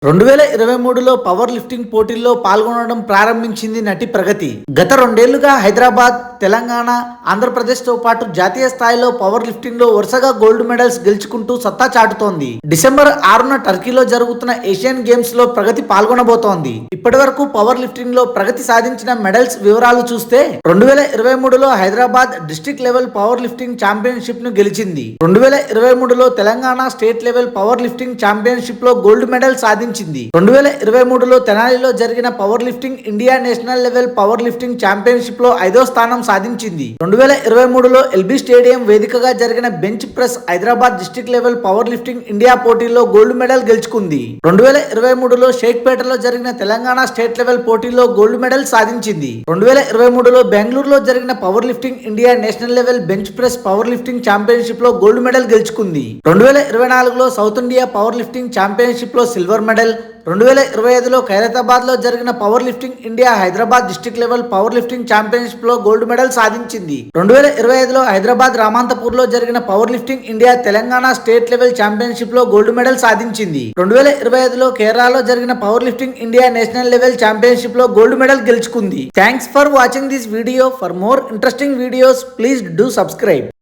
2023లో power lifting పోటీల్లో పాల్గొనడం ప్రారంభించింది నటి ప్రగతి. గత 2 ఏళ్లుగా హైదరాబాద్, తెలంగాణ, ఆంధ్రప్రదేశ్తో పాటు జాతీయ స్థాయిలో పవర్ లిఫ్టింగ్లో వరుసగా గోల్డ్ మెడల్స్ గెలుచుకుంటూ సత్తా చాటుతోంది. డిసెంబర్ 6న టర్కీలో జరుగుతున్న ఏషియన్ గేమ్స్లో ప్రగతి పాల్గొనబోతోంది. ఇప్పటివరకు పవర్ లిఫ్టింగ్లో ప్రగతి సాధించిన మెడల్స్ వివరాలు చూస్తే 2023లో Hyderabad district level power lifting ఛాంపియన్షిప్ను గెలిచింది. 2023లో Telangana state level power lifting ఛాంపియన్షిప్లో గోల్డ్ మెడల్ సాధించింది. 2023లో తెనాలిలో జరిగిన power lifting India national level power lifting championship లో 5వ స్థానం సాధించింది. 2023లో ఎల్బీ స్టేడియం వేదికగా జరిగిన bench press Hyderabad district level power lifting India పోటీల్లో గోల్డ్ మెడల్ గెలుచుకుంది. 2023లో షేక్పేటలో జరిగిన తెలంగాణ స్టేట్ లెవెల్ పోటీలో గోల్డ్ మెడల్ సాధించింది. 2023లో బెంగళూరులో జరిగిన power lifting India national level bench press power lifting championship లో గోల్డ్ మెడల్ గెలుచుకుంది. 2024లో south India power lifting championship లో సిల్వర్ మెడల్. 2025లో ఖైరతాబాద్ లో జరిగిన power lifting India Hyderabad district level power lifting championship లో గోల్డ్ మెడల్ సాధించింది. 2025లో హైదరాబాద్ రామాంతపూర్ లో జరిగిన power lifting India Telangana state level championship లో గోల్డ్ మెడల్ సాధించింది. 2025లో కేరళలో జరిగిన power lifting India national level championship లో గోల్డ్ మెడల్ గెలుచుకుంది. Thanks for watching this video. For more interesting videos please do subscribe.